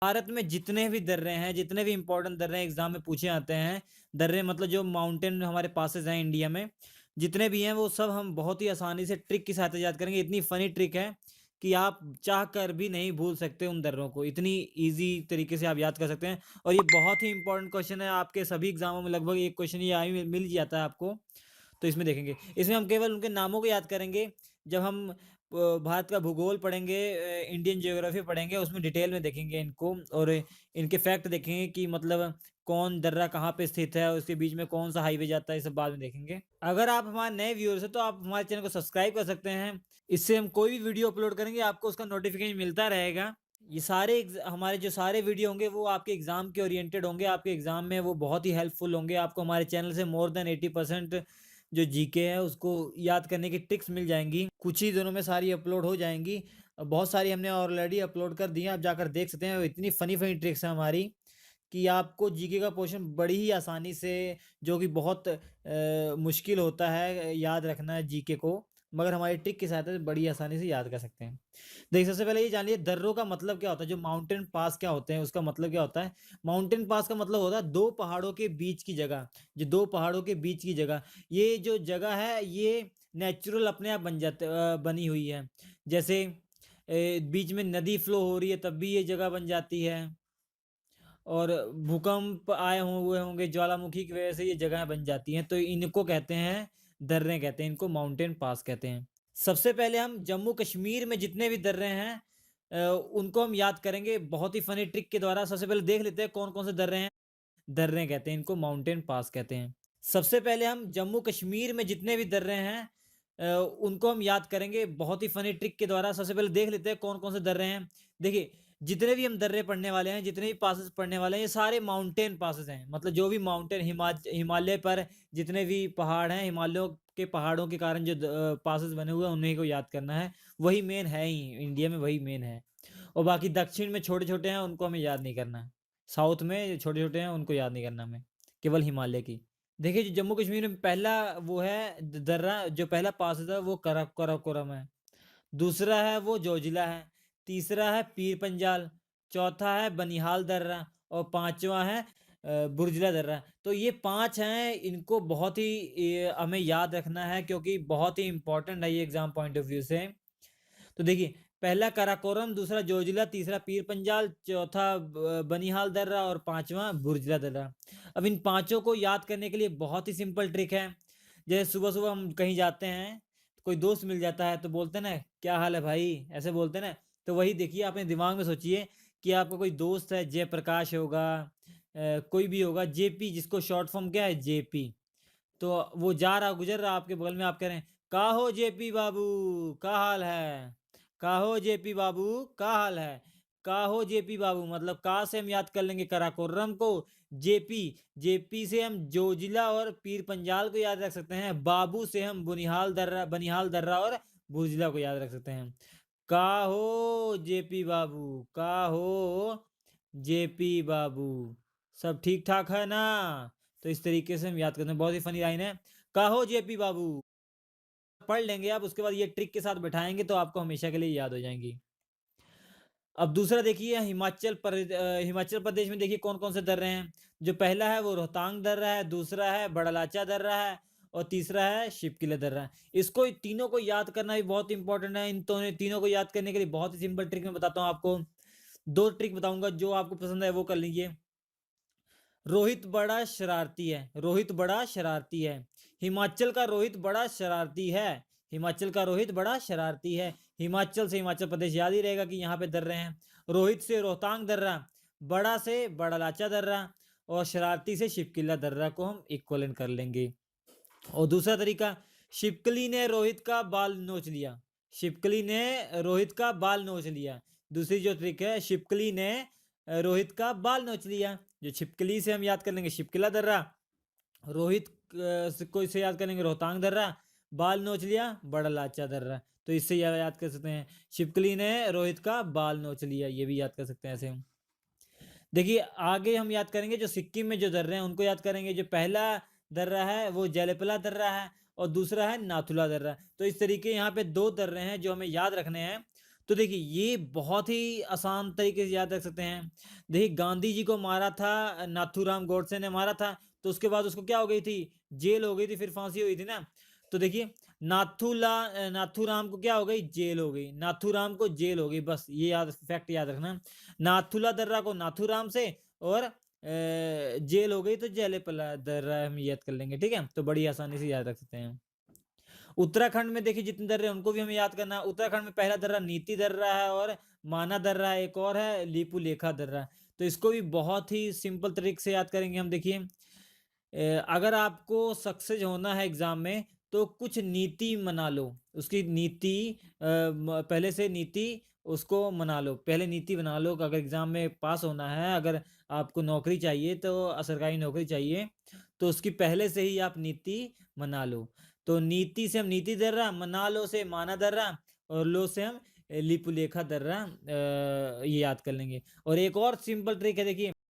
भारत में जितने भी दर्रे हैं, जितने भी इम्पोर्टेंट दर्रे एग्ज़ाम में पूछे जाते हैं, दर्रे मतलब जो माउंटेन हमारे पासेस हैं इंडिया में, जितने भी हैं वो सब हम बहुत ही आसानी से ट्रिक की सहायता से याद करेंगे। इतनी फ़नी ट्रिक है कि आप चाह कर भी नहीं भूल सकते उन दर्रों को। इतनी ईज़ी तरीके से आप याद कर सकते हैं और ये बहुत ही इम्पोर्टेंट क्वेश्चन है, आपके सभी एग्ज़ामों में लगभग एक क्वेश्चन ये मिल ही जाता है आपको। तो इसमें देखेंगे, इसमें हम केवल उनके नामों को याद करेंगे। जब हम भारत का भूगोल पढ़ेंगे, इंडियन ज्योग्राफी पढ़ेंगे, उसमें डिटेल में देखेंगे इनको और इनके फैक्ट देखेंगे कि मतलब कौन दर्रा कहाँ पे स्थित है, उसके बीच में कौन सा हाईवे जाता है, ये सब बाद में देखेंगे। अगर आप हमारे नए व्यूअर्स हैं तो आप हमारे चैनल को सब्सक्राइब कर सकते हैं। इससे हम कोई भी वीडियो अपलोड करेंगे आपको उसका नोटिफिकेशन मिलता रहेगा। ये सारे हमारे जो सारे वीडियो होंगे वो आपके एग्जाम के ओरिएंटेड होंगे, आपके एग्जाम में वो बहुत ही हेल्पफुल होंगे। आपको हमारे चैनल से मोर देन 80% जो जीके है उसको याद करने की ट्रिक्स मिल जाएँगी। कुछ ही दिनों में सारी अपलोड हो जाएँगी। बहुत सारी हमने ऑलरेडी अपलोड कर दी हैं, आप जाकर देख सकते हैं। इतनी फ़नी-फ़नी ट्रिक्स हैं हमारी कि आपको जीके का पोर्शन बड़ी ही आसानी से, जो कि बहुत मुश्किल होता है याद रखना जीके को, मगर हमारी ट्रिक की सहायता से बड़ी आसानी से याद कर सकते हैं। देखिए, सबसे पहले ये जान लीजिए दर्रों का मतलब क्या होता है, जो माउंटेन पास क्या होते हैं, उसका मतलब क्या होता है? माउंटेन पास का मतलब होता है 2 पहाड़ों के बीच की जगह, जो 2 पहाड़ों के बीच की जगह। ये जो जगह है, ये नेचुरल अपने आप बनी हुई है। जैसे बीच में नदी फ्लो हो रही है, तब भी ये जगह बन जाती है। और भूकंप आए हुए होंगे ज्वालामुखी की वजह से ये जगह बन जाती हैं, तो इनको कहते हैं दर्रे कहते हैं, इनको माउंटेन पास कहते हैं। सबसे पहले हम जम्मू कश्मीर में जितने भी दर्रे हैं उनको हम याद करेंगे बहुत ही फनी ट्रिक के द्वारा। सबसे पहले देख लेते हैं कौन-कौन से दर्रे हैं। दर्रे कहते हैं इनको, माउंटेन पास कहते हैं। सबसे पहले हम जम्मू कश्मीर में जितने भी दर्रे हैं उनको हम याद करेंगे बहुत ही फनी ट्रिक के द्वारा। सबसे पहले देख लेते हैं कौन-कौन से दर्रे हैं। देखिए, जितने भी हम दर्रे पढ़ने वाले हैं, जितने भी पासेस पढ़ने वाले हैं, ये सारे माउंटेन पासेस हैं। मतलब जो भी माउंटेन हिमालय पर जितने भी पहाड़ हैं, हिमालयों के पहाड़ों के कारण जो पासेस बने हुए हैं, उन्हीं को याद करना है। वही मेन है ही, इंडिया में वही मेन है। और बाकी दक्षिण में छोटे-छोटे हैं, उनको हमें याद नहीं करना है। साउथ में छोटे-छोटे हैं, उनको याद नहीं करना हमें, केवल हिमालय की। देखिए, जो जम्मू कश्मीर में पहला वो है दर्रा, जो पहला पास होता है वो कराकोरम है। दूसरा है वो जोजिला है। तीसरा है पीर पंजाल। चौथा है बनिहाल दर्रा और पांचवा है बुर्जला दर्रा। तो ये 5 हैं, इनको बहुत ही हमें याद रखना है क्योंकि बहुत ही इंपॉर्टेंट है ये एग्जाम पॉइंट ऑफ व्यू से। तो देखिए, पहला काराकोरम, दूसरा जोजिला, तीसरा पीर पंजाल, चौथा बनिहाल दर्रा और पांचवा बुर्जला दर्रा। अब इन पांचों को याद करने के लिए बहुत ही सिंपल ट्रिक है। जैसे सुबह सुबह हम कहीं जाते हैं, कोई दोस्त मिल जाता है तो बोलते हैं ना, क्या हाल है भाई, ऐसे बोलते हैं ना। तो वही देखिए, अपने दिमाग में सोचिए कि आपका कोई दोस्त है, जयप्रकाश होगा, कोई भी होगा, जेपी, जिसको शॉर्ट फॉर्म क्या है, जेपी। तो वो जा रहा गुजर रहा आपके बगल में, आप कह रहे हैं, का हो जेपी बाबू, का हाल है? का हो जेपी बाबू, का हाल है? का हो जेपी बाबू, मतलब का से हम याद कर लेंगे कराकोरम को। जेपी, जेपी से हम जोजिला और पीर पंजाल को याद रख सकते हैं। बाबू से हम बनिहाल दर्रा और बुर्जिला को याद रख सकते हैं। का हो जेपी बाबू, का हो जेपी बाबू, सब ठीक ठाक है ना? तो इस तरीके से हम याद करते हैं। बहुत ही फनी लाइन है, कहो जेपी बाबू। पढ़ लेंगे आप, उसके बाद ये ट्रिक के साथ बैठाएँगे तो आपको हमेशा के लिए याद हो जाएँगी। अब दूसरा देखिए, हिमाचल प्रदेश में देखिए कौन-कौन से दर्रे हैं। जो पहला है वो रोहतांग दर्रा है, दूसरा है बड़लाचा दर्रा है और तीसरा है शिपकिला दर्रा। इसको तीनों को याद करना भी बहुत इंपॉर्टेंट है। इन तीनों को याद करने के लिए बहुत ही सिंपल ट्रिक मैं बताता हूँ आपको। 2 ट्रिक बताऊँगा, जो आपको पसंद है वो कर लीजिए। रोहित बड़ा शरारती है, रोहित बड़ा शरारती है। हिमाचल का रोहित बड़ा शरारती है। हिमाचल का रोहित बड़ा शरारती है। हिमाचल से हिमाचल प्रदेश याद ही रहेगा कि यहाँ पे दर्रे हैं। रोहित से रोहतांग दर्रा, बड़ा से बड़लाचा दर्रा और शरारती से शिपकिला दर्रा को हम इक्विवेलेंट कर लेंगे। और दूसरा तरीका, शिपकली ने रोहित का बाल नोच लिया। शिपकली ने रोहित का बाल नोच लिया। दूसरी जो ट्रिक है, शिपकली ने रोहित का बाल नोच लिया। जो छिपकली से हम याद कर लेंगे शिपकिला दर्रा, रोहित से याद करेंगे रोहतांग दर्रा, बाल नोच लिया बड़लाचा दर्रा। तो इससे याद कर सकते हैं, शिपकली ने रोहित का बाल नोच लिया, ये भी याद कर सकते हैं ऐसे हम। देखिए, आगे हम याद करेंगे जो सिक्किम में जो दर्रे हैं उनको याद करेंगे। जो पहला दर्रा है वो जेलेपला दर्रा है और दूसरा है नाथुला दर्रा। तो इस तरीके यहाँ पे 2 दर्रे हैं जो हमें याद रखने हैं। तो देखिए ये बहुत ही आसान तरीके से याद रख सकते हैं। देखिए गांधी जी को मारा था नाथूराम गोडसे ने मारा था, तो उसके बाद उसको क्या हो गई थी? जेल हो गई थी, फिर फांसी हुई थी ना। तो देखिए नाथूराम को क्या हो गई? जेल हो गई। नाथूराम को जेल हो गई, बस ये याद फैक्ट याद रखना। नाथुला दर्रा को नाथूराम से और जेल हो गई तो जयलेपला दर्रा हम याद कर लेंगे, ठीक है? तो बड़ी आसानी से याद रख सकते हैं। उत्तराखंड में देखिए जितने दर्रे हैं उनको भी हमें याद करना है। उत्तराखंड में पहला दर्रा नीति दर्रा है और माना दर्रा है, एक और है लिपुलेखा दर्रा। तो इसको भी बहुत ही सिंपल तरीके से याद करेंगे हम। देखिए अगर आपको सक्सेस होना है एग्जाम में तो कुछ नीति मना लो, उसकी नीति पहले से नीति उसको मना लो, पहले नीति बना लो कि अगर एग्जाम में पास होना है, अगर आपको नौकरी चाहिए तो सरकारी नौकरी चाहिए, तो उसकी पहले से ही आप नीति मना लो। तो नीति से हम नीति दर्रा, मना लो से माना दर्रा और लो से हम लिपुलेखा दर्रा ये याद कर लेंगे। और एक और सिंपल ट्रिक है देखिए,